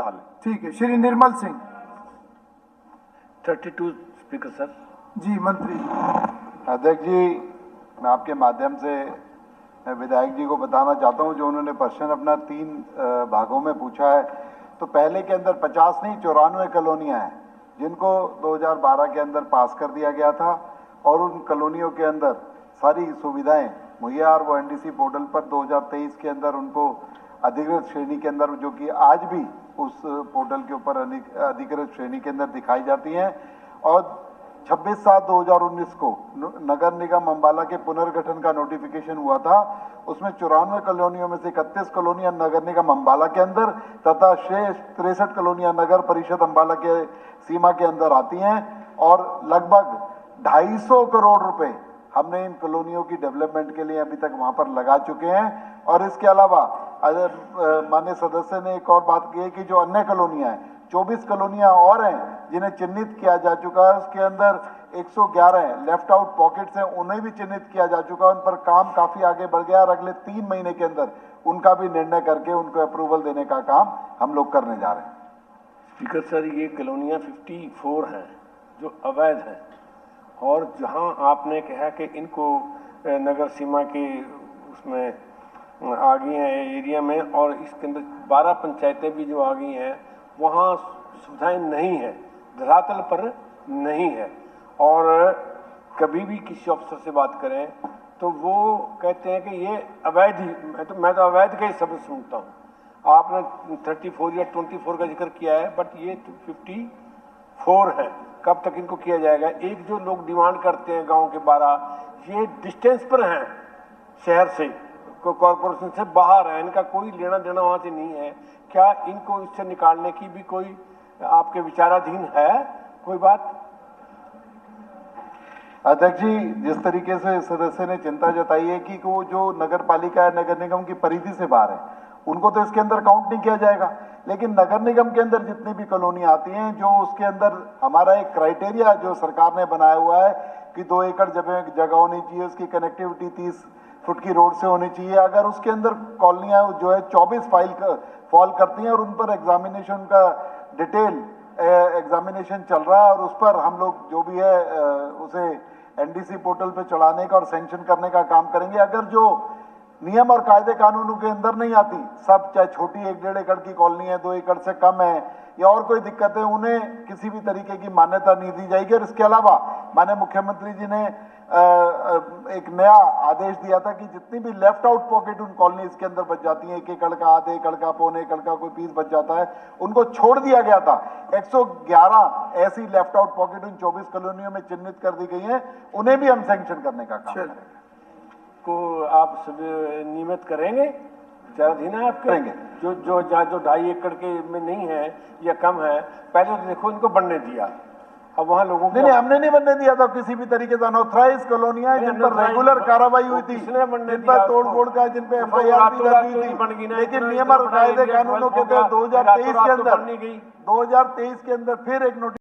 हाल है। ठीक है, श्री निर्मल सिंह। 32 speaker sir. जी मंत्री जी। अध्यक्ष जी, मैं आपके माध्यम से मैं विधायक जी को बताना चाहता हूं, जो उन्होंने प्रश्न अपना 3 भागों में पूछा है। तो पहले के अंदर 50 नहीं 94 कॉलोनियां हैं जिनको 2012 के अंदर पास कर दिया गया था, और उन कॉलोनियों के अंदर सारी सुविधाएं मुहैया, और वो एनडीसी पोर्टल पर 2023 के अंदर उनको अधिकृत श्रेणी के अंदर, जो कि आज भी उस पोर्टल के ऊपर अधिकृत श्रेणी के अंदर दिखाई जाती हैं। और 26/7/2019 को नगर निगम अंबाला के पुनर्गठन का नोटिफिकेशन हुआ था। उसमें 94 कॉलोनियों में से 31 कॉलोनियां नगर निगम अंबाला के अंदर तथा शेष 63 कॉलोनियां नगर परिषद अंबाला के सीमा के अंदर आती हैं, और लगभग 250 करोड़ रुपए हमने इन कॉलोनियों की डेवलपमेंट के लिए अभी तक वहां पर लगा चुके हैं। और इसके अलावा माननीय सदस्य ने एक और बात की है कि जो अन्य कॉलोनियां हैं, 24 कॉलोनियां और हैं जिन्हें चिन्हित किया जा चुका है। उसके अंदर 111 लेफ्ट आउट पॉकेट्स हैं, उन्हें भी चिन्हित किया जा चुका है। उन पर काम काफी आगे बढ़ गया, और अगले 3 महीने के अंदर उनका भी निर्णय करके उनको अप्रूवल देने का काम हम लोग करने जा रहे हैं। स्पीकर सर, ये कॉलोनियाँ 54 हैं जो अवैध हैं, और जहां आपने कहा कि इनको नगर सीमा के उसमें आ गई हैं एरिया में, और इसके अंदर 12 पंचायतें भी जो आ गई हैं, वहाँ सुविधाएं नहीं है, धरातल पर नहीं है। और कभी भी किसी अफसर से बात करें तो वो कहते हैं कि ये अवैध ही, मैं तो अवैध का ही शब्द सुनता हूँ। आपने 34 या 24 का जिक्र किया है, बट ये 54 है। कब तक इनको किया जाएगा? एक जो लोग डिमांड करते हैं गांव के 12, ये डिस्टेंस पर हैं शहर से, कॉर्पोरेशन से बाहर है, इनका कोई लेना देना वहां से नहीं है। क्या इनको इससे निकालने की भी कोई आपके विचाराधीन है कोई बात? अध्यक्ष जी, जिस तरीके से सदस्य ने चिंता जताई है कि वो जो नगर पालिका है, नगर निगम की परिधि से बाहर है, उनको तो इसके अंदर काउंट नहीं किया जाएगा। लेकिन नगर निगम के अंदर जितनी भी कॉलोनी आती हैं, जो उसके अंदर हमारा एक क्राइटेरिया जो सरकार ने बनाया हुआ है कि 2 एकड़ जगह होनी चाहिए, उसकी कनेक्टिविटी 30 फुट की रोड से होनी चाहिए। अगर उसके अंदर कॉलोनियां जो है 24 फॉल करती हैं, और उन पर एग्जामिनेशन का डिटेल एग्जामिनेशन चल रहा है, और उस पर हम लोग जो भी है उसे एनडीसी पोर्टल पे चढ़ाने का और सैंक्शन करने का काम करेंगे। अगर जो नियम और कायदे कानूनों के अंदर नहीं आती, सब चाहे छोटी 1-1.5 एकड़ की कॉलोनी है, 2 एकड़ से कम है, या और कोई दिक्कत है, उन्हें किसी भी तरीके की मान्यता नहीं दी जाएगी। और इसके अलावा माननीय मुख्यमंत्री जी ने एक नया आदेश दिया था कि जितनी भी लेफ्ट आउट पॉकेट उन कॉलोनीज के अंदर बच जाती हैं, 1 एकड़ का, आधे एकड़ का, पौने एकड़ का कोई पीस बच जाता है, उनको छोड़ दिया गया था। 111 ऐसी लेफ्ट आउट पॉकेट उन 24 कॉलोनियों में चिन्हित कर दी गई हैं, उन्हें भी हम सैंक्शन करने का काम करेंगे। को आप सब नियमित करेंगे? विचाराधीन है आप करेंगे। जो 2.5 एकड़ के में नहीं है या कम है, पहले तो देखो इनको बनने दिया। अब वहाँ लोगों को नहीं, हमने नहीं बनने दिया था किसी भी तरीके से। अनऑथराइज कॉलोनियां हैं जिन पर रेगुलर कार्रवाई हुई थी, जिन पर तोड़-फोड़ का, जिन पे FIR भी दर्ज हुई थी, लेकिन नियम और कायदे कानूनों के तहत 2023 के अंदर फिर एक नोटिस